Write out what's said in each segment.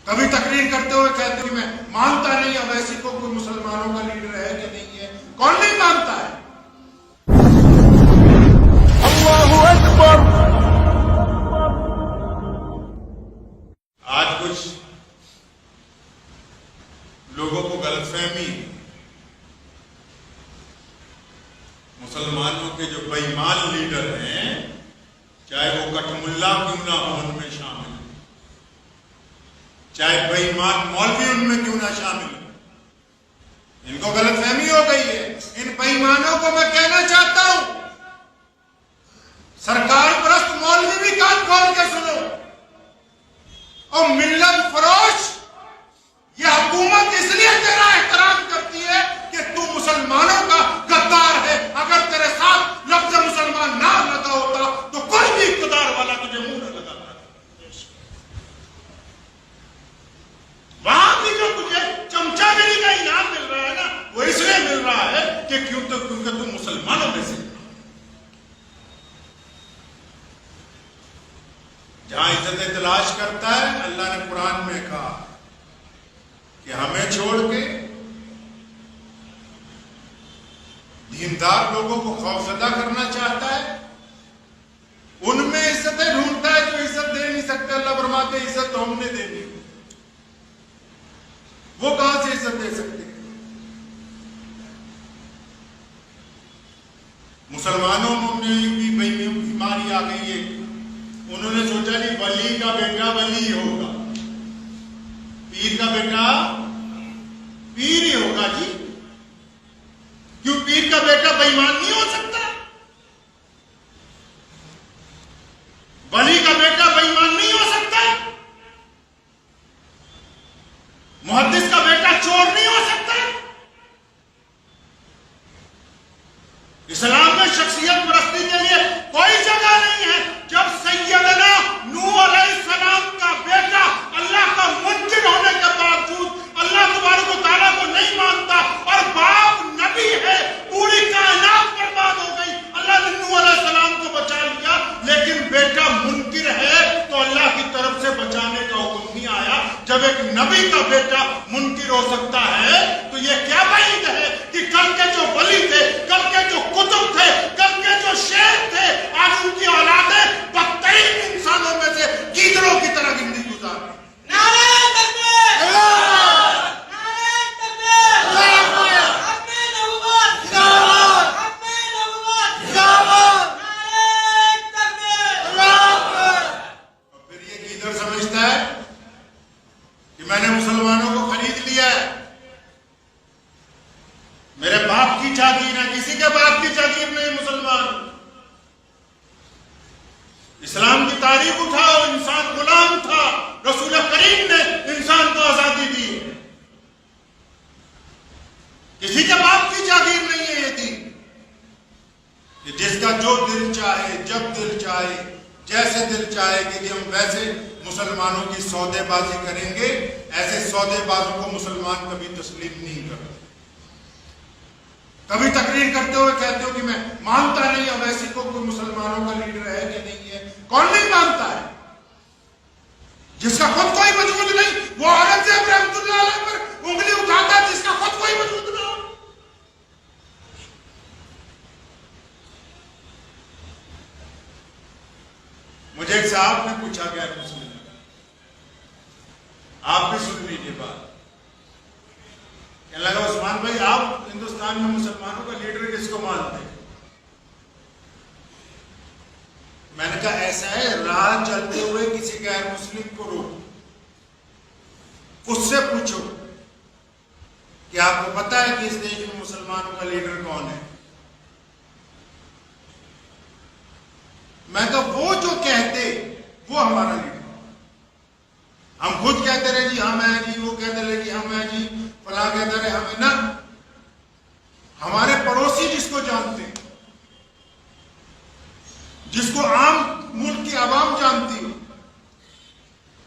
کبھی تقریر کرتے ہوئے کہتے ہیں کہ میں مانتا نہیں اویسی کو کوئی مسلمانوں کا لیڈر ہے کہ نہیں ہے. کون نہیں مانتا ہے؟ اللہ اکبر. آج کچھ لوگوں کو غلط فہمی مسلمانوں کے جو بے ایمان لیڈر ہیں، چاہے وہ کٹ ملا کیوں نہ ہو ان میں شامل، چاہے بے ایمان مولوی ان میں کیوں نہ شامل ہو، ان کو غلط فہمی ہو گئی ہے. ان بے ایمانوں کو میں کہنا چاہتا ہوں، سرکار پرست مولوی بھی کان کھول کے سنو، اور ملت فروش یہ حکومت اس لیے تیرا احترام کرتی ہے کہ تو مسلمانوں کا غدار ہے. اگر تیرے ساتھ لفظ مسلمان نہ لگا ہوتا تو کوئی بھی اقتدار والا تجھے منہ نہ لگاتا. وہاں بھی جو تجھے چمچا گری کا انعام مل رہا ہے نا، وہ اس لیے مل رہا ہے کہ کیونکہ تم مسلمانوں میں سے. جہاں عزت تلاش کرتا ہے، اللہ نے قرآن میں کہا کہ ہمیں چھوڑ کے دیندار لوگوں کو خوفزدہ کرنا چاہتا ہے، ان میں عزتیں ڈھونڈتا ہے جو عزت دے نہیں سکتے. اللہ فرماتے عزت تو ہم نے دینی، وہ کہاں سے عزت دے سکتے؟ مسلمانوں میں بھی بیماری آ گئی ہے. انہوں نے سوچا جی ولی کا بیٹا ولی ہوگا، پیر کا بیٹا پیر ہی ہوگا. جی کیوں پیر کا بیٹا بے ایمان نہیں ہو سکتا؟ ولی کا بیٹا بے ایمان نہیں ہو سکتا؟ محدث کا بیٹا چور نہیں ہو سکتا؟ اسلام میں شخصیت پرستی کے لیے کوئی جگہ نہیں ہے. جب سیدنا نوح علیہ السلام کا بیٹا اللہ کا منکر ہونے کے باوجود اللہ تبارک و تعالیٰ کو نہیں مانتا اور باپ نبی ہے، پوری کائنات برباد ہو گئی، اللہ نے نوح علیہ السلام کو بچا لیا، لیکن بیٹا منکر ہے تو اللہ کی طرف سے بچانے کا حکم نہیں آیا. جب ایک نبی کا بیٹا منکر ہو سکتا ہے تو یہ کیا بعید ہے کہ کل کے جو ولی تھے، کل کے جو کتب تھے، کل کے جو شیخ تھے، آج ان کی اولادیں بدترین انسانوں میں سے گیدڑوں کی طرح زندگی گزار رہی ہیں. نعرہ تکبیر! نعرہ تکبیر! حق نبوت! حق نبوت! نعرہ تکبیر! اور پھر یہ گیدڑ سمجھتا ہے کہ میں نے مسلمانوں کو خرید لیا ہے، میرے باپ کی جاگیر ہے، کسی کے باپ کی جاگیر نہیں مسلمان. اسلام کی تاریخ اٹھاؤ، انسان غلام تھا، رسول کریم نے انسان کو آزادی دی. کسی کے باپ کی جاگیر نہیں ہے یہ دین، کہ جس کا جو دل چاہے، جب دل چاہے، جیسے دل چاہے کہ ہم ویسے مسلمانوں کی سودے بازی کریں گے. ایسے سودے بازوں کو مسلمان کبھی تسلیم نہیں کرتے. کبھی تقریر کرتے ہوئے کہتے ہو کہ میں مانتا نہیں اویسی کو کوئی مسلمانوں کا لیڈر ہے کہ نہیں ہے. کون نہیں مانتا ہے؟ جس کا خود کوئی وجود نہیں، وہ اورنگزیب رحمۃ اللہ علیہ پر انگلی اٹھاتا ہے جس کا خود کوئی وجود نہ ہو. مجھے ایک صاحب نے پوچھا گیا مسلم، آپ بھی سن لیجیے بات. کہنے لگا عثمان بھائی آپ ہندوستان میں مسلمانوں کا لیڈر کس کو مانتے ہیں؟ میں نے کہا ایسا ہے، راہ چلتے ہوئے کسی غیر مسلم کو روکو، اس سے پوچھو کہ آپ کو پتا ہے کہ اس دیش میں مسلمانوں کا لیڈر کون ہے؟ میں کہا وہ جو کہتے وہ ہمارا لیڈر. ہم خود کہتے رہے جی ہم ہیں جی، وہ کہتے رہے جی ہم ہیں جی، فلاں کہتے رہے ہمیں نہ. ہمارے پڑوسی جس کو جانتے ہیں، جس کو عام ملک کی عوام جانتی ہو.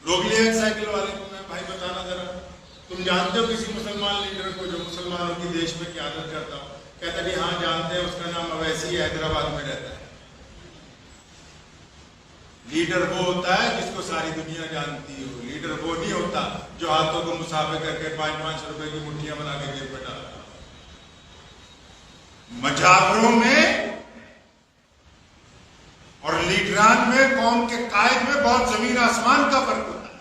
روک لیا ایک سائیکل والے کو، میں بھائی بتانا ذرا، تم جانتے ہو کسی مسلمان لیڈر کو جو مسلمانوں کی دیش میں قیادت کرتا ہو؟ کہتا جی ہاں جانتے ہیں، اس کا نام اویسی ہے، حیدرآباد میں رہتا ہے. لیڈر وہ ہوتا ہے جس کو ساری دنیا جانتی ہو. لیڈر وہ نہیں ہوتا ہوتا جو ہاتھوں کو مسافے کر کے 5-5 روپے کی مٹھیاں بنا کے جیب میں ڈالا. مجاوروں میں اور لیڈران میں، قوم کے قائد میں بہت زمین آسمان کا فرق ہوتا ہے.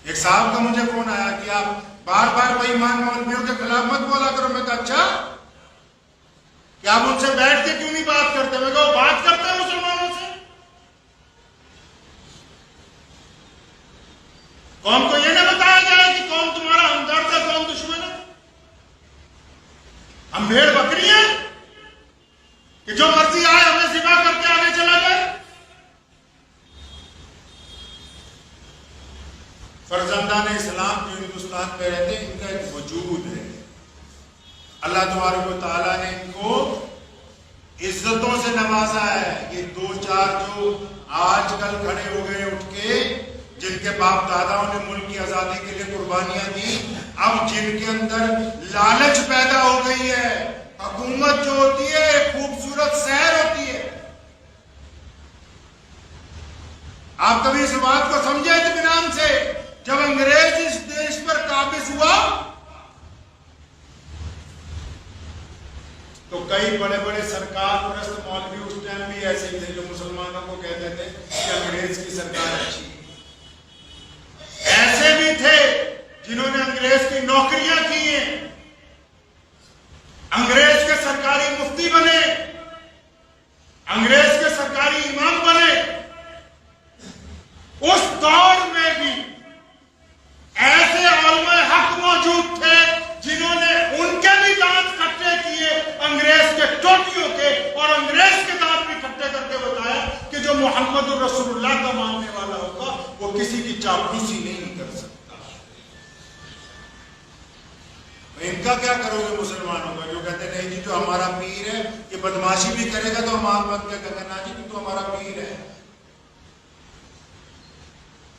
ایک صاحب کا مجھے فون آیا کہ آپ بار بار بے ایمان مولویوں کے خلاف مت بولا کرو. میں کہا اچھا کہ آپ ان سے بیٹھ کے کیوں نہیں بات کرتے؟ میں کہا بات کرتے ہیں مسلمانوں سے. قوم کو یہ نہ بتایا جائے کہ قوم تمہارا ہمدرد ہے، قوم دشمن ہے. ہم بھیڑ بکری ہیں کہ جو مرضی آئے ہمیں ذبح کر کے آگے چلا جائے. فرزندان اسلام جو ہندوستان میں رہتے ہیں ان کا ایک وجود ہے. اللہ تبارک و تعالیٰ نے ان کو عزتوں سے نوازا ہے. یہ 2-4 جو آج کل کھڑے ہو گئے اٹھ کے، جن کے باپ داداؤں نے ملک کی آزادی کے لیے قربانیاں دی، اب جن کے اندر لالچ پیدا ہو گئی ہے. حکومت جو ہوتی ہے ایک خوبصورت سحر ہوتی ہے. آپ کبھی اس بات کو سمجھے اطمینان سے؟ جب انگریز اس دیش پر قابض ہوا تو کئی بڑے بڑے سرکار پرست مولوی اس ٹائم بھی ایسے ہی تھے جو مسلمانوں کو کہتے تھے کہ انگریز کی سرکار اچھی. ایسے بھی تھے جنہوں نے انگریز کی نوکریاں کی ہیں، انگریز کے سرکاری مفتی بنے، انگریز کے سرکاری امام بنے. اس دور میں بھی ایسے علماء حق موجود تھے جنہوں نے ان کے بھی دانت کھٹے کیے انگریز کے ٹوٹیوں کے، اور انگریز کے دانت بھی کھٹے کر کے بتایا کہ جو محمد رسول اللہ کا ماننے والا ہوگا وہ کسی کی چاپلوسی نہیں کر سکتا. ان کا کیا کرو گے مسلمانوں کا جو کہتے نہیں جی جو ہمارا پیر ہے یہ بدماشی بھی کرے گا تو ہم آپ بند کیا کہتے ہیں نا جی تو ہمارا پیر ہے.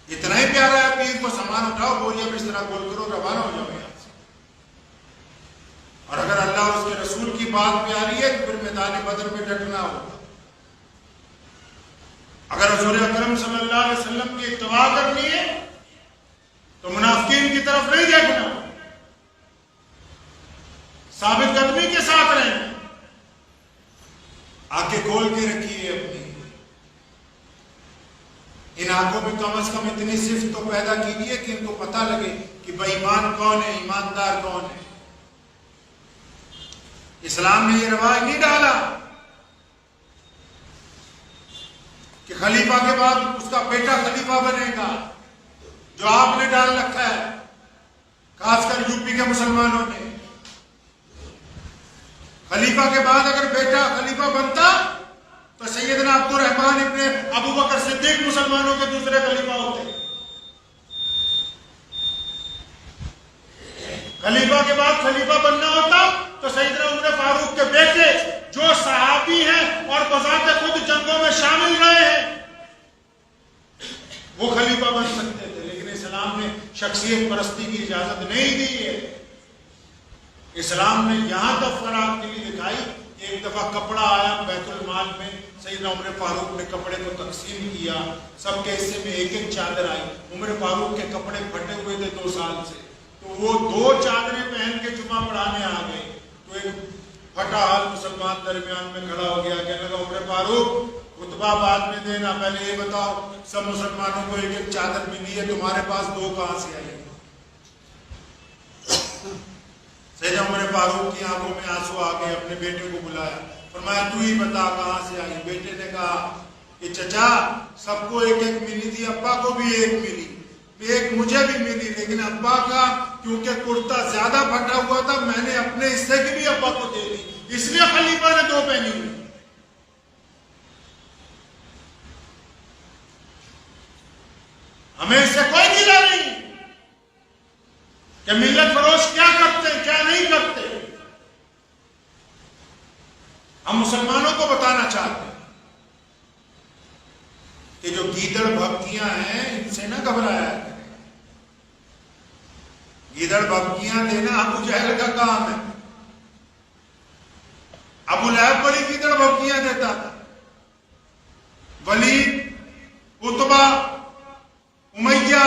اتنا ہی پیارا ہے پیر کو سامان اٹھاؤ، بوریہ بھی اس طرح گول کرو، روانہ ہو جاؤ یہاں سے. اور اگر اللہ اور اس کے رسول کی بات پیاری ہے تو پھر میدان بدر میں ڈٹنا ہوگا. اگر حضور اکرم صلی اللہ علیہ وسلم کی اتباع کرنی ہے تو منافقین کی طرف نہیں دیکھنا، ثابت قدمی کے ساتھ رہنا. آنکھیں کھول کے رکھیے اپنی، ان آنکھوں میں کم از کم اتنی صفت تو پیدا کیجیے کہ ان کو پتہ لگے کہ بے ایمان کون ہے، ایماندار کون ہے. اسلام نے یہ رواج نہیں ڈالا کہ خلیفہ کے بعد اس کا بیٹا خلیفہ بنے گا، جو آپ نے ڈال رکھا ہے خاص کر یوپی کے مسلمانوں نے. خلیفہ کے بعد اگر بیٹا خلیفہ بنتا تو سیدنا عبد الرحمن ابن ابو بکر صدیق مسلمانوں کے دوسرے خلیفہ ہوتے. خلیفہ کے بعد خلیفہ بننا ہوتا تو سیدنا عمر فاروق کے بیٹے جو صحابی ہیں اور بذات خود جنگوں میں شامل رہے ہیں وہ خلیفہ بن سکتے تھے. لیکن اسلام نے شخصیت پرستی کی اجازت نہیں دی ہے. اسلام نے یہاں تک فراغ کے لیے دکھائی. ایک دفعہ کپڑا آیا بیت المال میں، سیدنا عمر فاروق نے کپڑے کو تقسیم کیا، سب کے حصے میں ایک ایک چادر آئی. عمر فاروق کے کپڑے پھٹے ہوئے تھے 2 سال سے، تو وہ 2 چادریں پہن کے جمعہ پڑھانے آ گئے. تو ایک پھٹا حال مسلمان درمیان میں کھڑا ہو گیا، کہنے لگا عمر فاروق خطبہ بعد میں دینا، پہلے یہ بتاؤ سب مسلمانوں کو ایک ایک چادر ملی ہے، تمہارے پاس 2 کہاں سے آئی؟ سیدنا عمر فاروق کی آنکھوں میں آنسو آ گئے. اپنے بیٹے کو بلایا، فرمایا تو ہی بتا کہاں سے آئی. بیٹے نے کہا کہ چچا سب کو ایک ایک ملی تھی، ابا کو بھی ایک ملی، ایک مجھے بھی ملی، لیکن ابا کا کیونکہ کرتا زیادہ پھٹا ہوا تھا میں نے اپنے حصے کی بھی ابا کو دے دی، اس لیے خلیفہ نے 2 پہنی ہوئی. ہمیں اس سے کوئی گلہ نہیں کہ ملت فروش کیا کرتے ہیں کیا نہیں کرتے. ہم مسلمانوں کو بتانا چاہتے ہیں کہ جو گیدڑ بھبکیاں ہیں ان سے نہ گھبرایا کریں. گیدڑ بھبکیاں دینا ابو جہل کا کام ہے. ابو لہب بڑی گیدڑ بھبکیاں دیتا تھا. ولید، عتبہ، امیہ